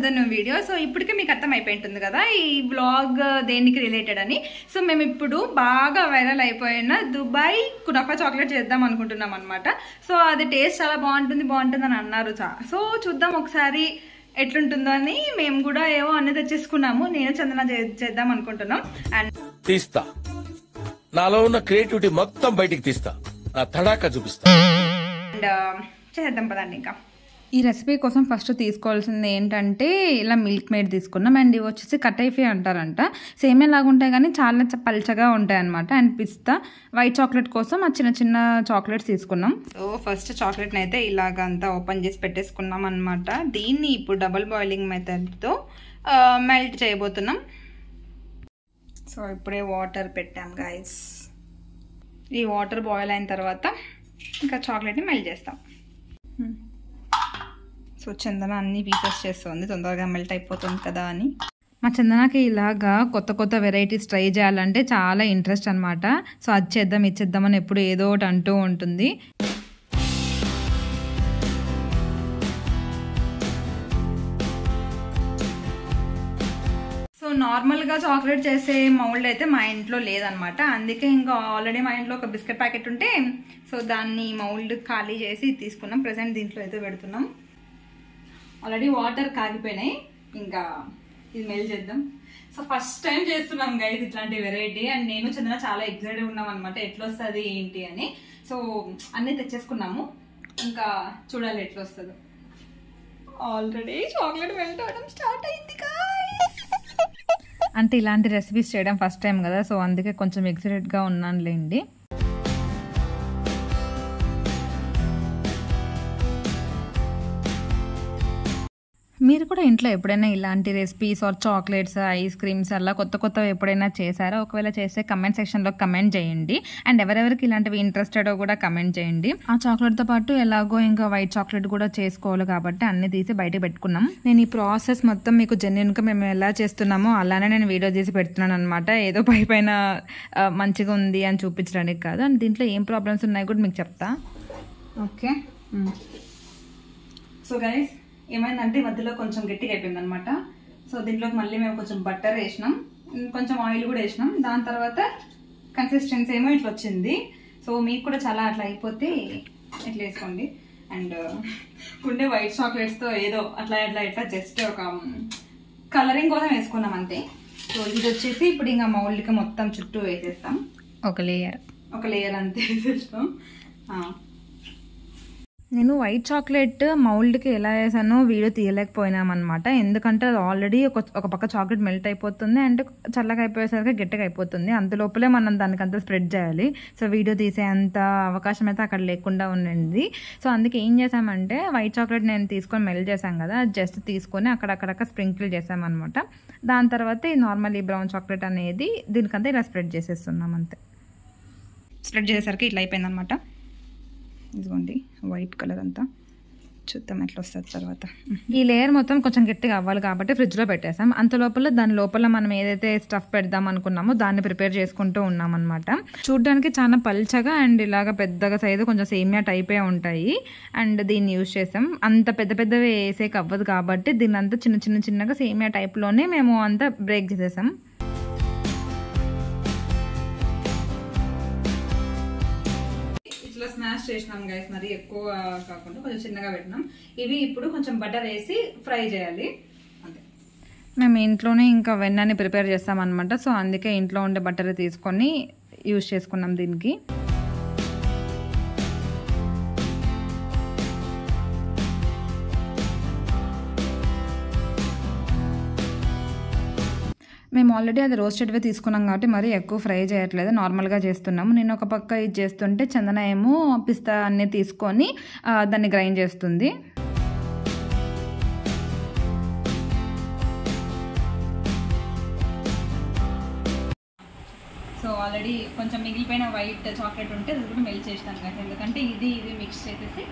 Chandan video. So ఇప్పటికే మీకు అర్థమైపోయి ఉంటుంది కదా ఈ వ్లాగ్ దేనికి రిలేటెడ్ అని. సో మేము ఇప్పుడు బాగా వైరల్ అయిపోయిన దుబాయ్ కునాఫా చాక్లెట్ చేద్దాం అనుకుంటున్నాం అనమాట. సో అది టేస్ట్ చాలా బాగుంటుంది అని అన్నారు. సో చూద్దాం ఒకసారి ఎట్లుంటుందో అని. మేము కూడా ఏవో అన్ని తెచ్చేసుకున్నాము. నేను చందన చేద్దాం అనుకుంటున్నాం. అండ్ తీస్తా, నాలో ఉన్న క్రియేటివిటీ మొత్తం బయటికి తీస్తా, నా తడాకా చూపిస్తా. అండ్ చేద్దాం పదండి. ఇంకా ఈ రెసిపీ కోసం ఫస్ట్ తీసుకోవాల్సింది ఏంటంటే ఇలా మిల్క్ మేడ్ తీసుకున్నాం. అండ్ ఇవి వచ్చేసి కటైఫీ అంటారంట. సేమే లాగా ఉంటాయి కానీ చాలా పల్చగా ఉంటాయి అనమాట. అండ్ పిస్తా వైట్ చాక్లెట్ కోసం ఆ చిన్న చిన్న చాక్లెట్స్ తీసుకున్నాం. సో ఫస్ట్ చాక్లెట్ని అయితే ఇలాగ అంతా ఓపెన్ చేసి పెట్టేసుకున్నాం అనమాట. దీన్ని ఇప్పుడు డబుల్ బాయిలింగ్ మెథడ్తో మెల్ట్ చేయబోతున్నాం. సో ఇప్పుడే వాటర్ పెట్టాం గైస్. ఈ వాటర్ బాయిల్ అయిన తర్వాత ఇంకా చాక్లెట్ని మెల్ట్ చేస్తాం. సో చందన అన్ని పీసెస్ చేస్తుంది, తొందరగా మెల్ట్ అయిపోతుంది కదా అని. మా చందనకి ఇలాగా కొత్త కొత్త వెరైటీస్ ట్రై చేయాలంటే చాలా ఇంట్రెస్ట్ అనమాట. సో అది చేద్దాం ఇది చేద్దామని ఎప్పుడు ఏదో ఒకటి అంటూ ఉంటుంది. సో నార్మల్గా చాక్లెట్ చేసే మౌల్డ్ అయితే మా ఇంట్లో లేదనమాట. అందుకే ఇంకా ఆల్రెడీ మా ఇంట్లో ఒక బిస్కెట్ ప్యాకెట్ ఉంటే సో దాన్ని మౌల్డ్ ఖాళీ చేసి తీసుకున్నాం. ప్రెసెంట్ దీంట్లో అయితే పెడుతున్నాం. ఆల్రెడీ వాటర్ కాగిపోయినాయి, ఇంకా ఇది మెల్ట్ చేద్దాం. సో ఫస్ట్ టైం చేస్తున్నాం గైస్ ఇట్లాంటి వెరైటీ. అండ్ నేను చందన చాలా ఎక్సైటెడ్ ఉన్నాం అనమాట ఎట్లా వస్తుంది ఏంటి అని. సో అన్నీ తెచ్చేసుకున్నాము, ఇంకా చూడాలి ఎట్లా వస్తుందో. ఆల్రెడీ చాక్లెట్ మెల్ట్ అవడం స్టార్ట్ అయింది గాయ్స్. అంటే ఇలాంటి రెసిపీస్ చేయడం ఫస్ట్ టైం కదా, సో అందుకే కొంచెం ఎక్సైటెడ్గా ఉన్నానులేండి. మీరు కూడా ఇంట్లో ఎప్పుడైనా ఇలాంటి recipes or chocolates ice creams అలా కొత్త కొత్తవి ఎప్పుడైనా చేశారో? ఒకవేళ చేస్తే కమెంట్ సెక్షన్లో కమెంట్ చేయండి. అండ్ ఎవరెవరికి ఇలాంటివి ఇంట్రెస్టెడో కూడా కమెంట్ చేయండి. ఆ చాక్లెట్తో పాటు ఎలాగో ఇంకా వైట్ చాక్లెట్ కూడా చేసుకోవాలి కాబట్టి అన్ని తీసి బయట పెట్టుకున్నాం. నేను ఈ ప్రాసెస్ మొత్తం మీకు జెన్యున్గా మేము ఎలా చేస్తున్నామో అలానే నేను వీడియో చేసి పెడుతున్నాను అనమాట. ఏదో పైన మంచిగా ఉంది అని చూపించడానికి కాదు. అండ్ దీంట్లో ఏం ప్రాబ్లమ్స్ ఉన్నాయి కూడా మీకు చెప్తా. ఓకే, సో గైస్ ఏమైందంటే మధ్యలో కొంచెం గట్టిగా అయిపోయింది అనమాట. సో దీంట్లోకి మళ్ళీ మేము కొంచెం బటర్ వేసినాం, కొంచెం ఆయిల్ కూడా వేసినాం. దాని తర్వాత కన్సిస్టెన్సీ ఏమో ఇట్లా వచ్చింది. సో మీకు కూడా చాలా అట్లా అయిపోతే ఇట్లా వేసుకోండి. అండ్ ఉండే వైట్ చాక్లెట్స్తో ఏదో అట్లా ఇట్లా జస్ట్ ఒక కలరింగ్ కోసం వేసుకున్నాం అంతే. సో ఇది వచ్చేసి ఇప్పుడు ఇంకా మౌల్డ్కి మొత్తం చుట్టూ వేసేస్తాం. ఒక లేయర్ అంతే వేసేస్తాం. నేను వైట్ చాక్లెట్ మౌల్డ్కి ఎలా వేసానో వీడియో తీయలేకపోయినామన్నమాట. ఎందుకంటే అది ఆల్రెడీ ఒక పక్క చాక్లెట్ మెల్ట్ అయిపోతుంది అండ్ చల్లగా అయిపోయేసరికి గట్టిగా అయిపోతుంది. అంతలోపలే మనం దానికంతా స్ప్రెడ్ చేయాలి. సో వీడియో తీసే అంత అవకాశం అయితే అక్కడ లేకుండా ఉండింది. సో అందుకే ఏం చేసామంటే వైట్ చాక్లెట్ నేను తీసుకొని మెల్ట్ చేశాను కదా, జస్ట్ తీసుకొని అక్కడక్కడ స్ప్రింకిల్ చేసామన్నమాట. దాని తర్వాత ఈ నార్మల్ ఈ బ్రౌన్ చాక్లెట్ అనేది దీనికంతా ఇలా స్ప్రెడ్ చేసేస్తున్నాం అంతే. స్ప్రెడ్ చేసేసరికి ఇట్లా అయిపోయింది అనమాట. ఇదిగోండి వైట్ కలర్ అంతా. చూద్దాం ఎట్లా వస్తుంది తర్వాత. ఈ లేయర్ మొత్తం కొంచెం గట్టిగా అవ్వాలి కాబట్టి ఫ్రిడ్జ్లో పెట్టేసాం. దాని లోపల మనం ఏదైతే స్టఫ్ పెడదాం అనుకున్నామో దాన్ని ప్రిపేర్ చేసుకుంటూ ఉన్నాం అనమాట. చూడడానికి చాలా పల్చగా అండ్ ఇలాగ పెద్దగా సైజు కొంచెం సేమియా టైపే ఉంటాయి. అండ్ దీన్ని యూజ్ చేసాం. అంత పెద్దవి వేసేకి అవ్వదు కాబట్టి దీన్ని అంతా చిన్నగా సేమియా టైప్లోనే మేము అంతా బ్రేక్ చేసేసాం. ఇట్లా స్మాష్ చేసినాం గైస్, మరి ఎక్కువ కాకుండా కొంచెం చిన్నగా పెట్టినాం. ఇవి ఇప్పుడు కొంచెం బటర్ వేసి ఫ్రై చేయాలి అంతే. మేము ఇంట్లోనే ఇంకా వెన్నని ప్రిపేర్ చేస్తామన్నమాట. సో అందుకే ఇంట్లో ఉండే బటర్ తీసుకొని యూజ్ చేసుకున్నాం దీనికి. మేము ఆల్రెడీ అది రోస్టెడ్వే తీసుకున్నాం కాబట్టి మరీ ఎక్కువ ఫ్రై చేయట్లేదు, నార్మల్గా చేస్తున్నాము. నేను ఒక పక్క ఇది చేస్తుంటే చందన ఏమో పిస్తా అన్నీ తీసుకొని దాన్ని గ్రైండ్ చేస్తుంది. సో ఆల్రెడీ కొంచెం మిగిలిపోయిన వైట్ చాక్లెట్ ఉంటే అది కూడా మెల్ట్ చేస్తాను కదా, ఎందుకంటే ఇది మిక్స్ చేసేసి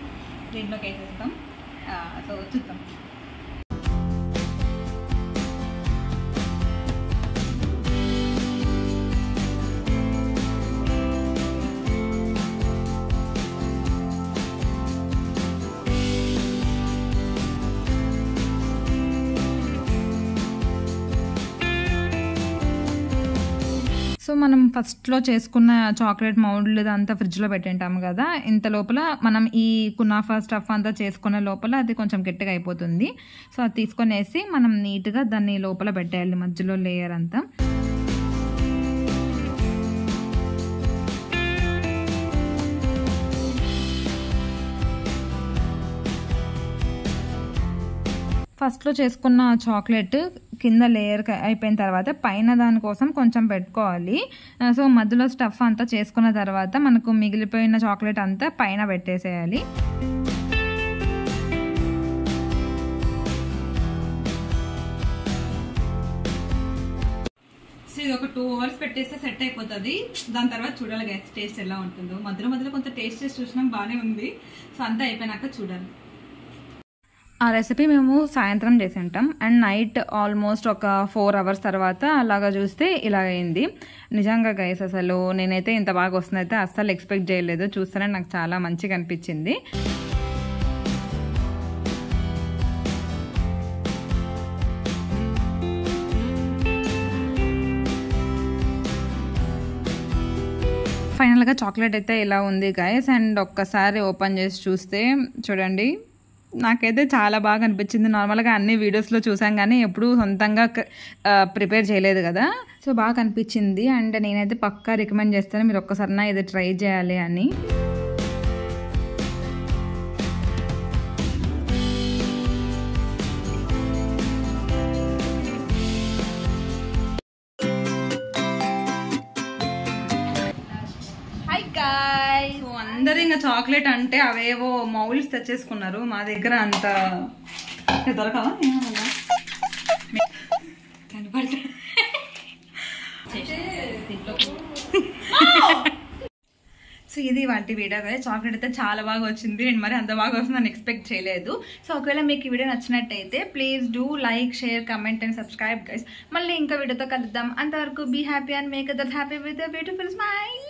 దీంట్లోకి వేసేస్తాం. సో చూద్దాం. మనం ఫస్ట్లో చేసుకున్న చాక్లెట్ మౌల్డ్ అంతా ఫ్రిడ్జ్లో పెట్టింటాము కదా, ఇంత లోపల మనం ఈ కునాఫా స్టఫ్ అంతా చేసుకునే లోపల అది కొంచెం గట్టిగా అయిపోతుంది. సో అది తీసుకొనేసి మనం నీట్గా దాన్ని లోపల పెట్టేయాలి, మధ్యలో లేయర్ అంతా. ఫస్ట్లో చేసుకున్న చాక్లెట్ కింద లేయర్ అయిపోయిన తర్వాత పైన దానికోసం కొంచెం పెట్టుకోవాలి. సో మధ్యలో స్టఫ్ అంతా చేసుకున్న తర్వాత మనకు మిగిలిపోయిన చాక్లెట్ అంతా పైన పెట్టేసేయాలి. సో ఇది ఒక 2 hours పెట్టేస్తే సెట్ అయిపోతుంది. దాని తర్వాత చూడాలి గైస్ టేస్ట్ ఎలా ఉంటుందో. మధ్యలో కొంచెం టేస్ట్ చేసి చూసినాం, బాగానే ఉంది. సో అంతా అయిపోయినాక చూడాలి. ఆ రెసిపీ మేము సాయంత్రం చేసి ఉంటాం అండ్ నైట్ ఆల్మోస్ట్ ఒక 4 hours తర్వాత అలాగా చూస్తే ఇలాగైంది. నిజంగా గైస్ అసలు నేనైతే ఇంత బాగా వస్తుందైతే అస్సలు ఎక్స్పెక్ట్ చేయలేదు. చూస్తేనే నాకు చాలా మంచిగా అనిపించింది. ఫైనల్గా చాక్లెట్ అయితే ఇలా ఉంది గైస్. అండ్ ఒక్కసారి ఓపెన్ చేసి చూస్తే చూడండి, నాకైతే చాలా బాగా అనిపించింది. నార్మల్గా అన్ని వీడియోస్లో చూసాం కానీ ఎప్పుడూ సొంతంగా ప్రిపేర్ చేయలేదు కదా, సో బాగా అనిపించింది. అండ్ నేనైతే పక్కా రికమెండ్ చేస్తాను, మీరు ఒక్కసారి ఇది ట్రై చేయాలి అని. అందరూ ఇంకా చాక్లెట్ అంటే అవేవో మౌల్డ్స్ తెచ్చేసుకున్నారు. మా దగ్గర అంత దొరకవా సో ఇది వాటి వీడియో కదా. చాక్లెట్ అయితే చాలా బాగా వచ్చింది. నేను మరి అంత బాగా వస్తుందని ఎక్స్పెక్ట్ చేయలేదు. సో ఒకవేళ మీకు ఈ వీడియో నచ్చినట్టయితే please do like, share, comment and subscribe guys. మళ్ళీ ఇంకా వీడియోతో కలుద్దాం. అంతవరకు be happy and make others happy with a beautiful smile.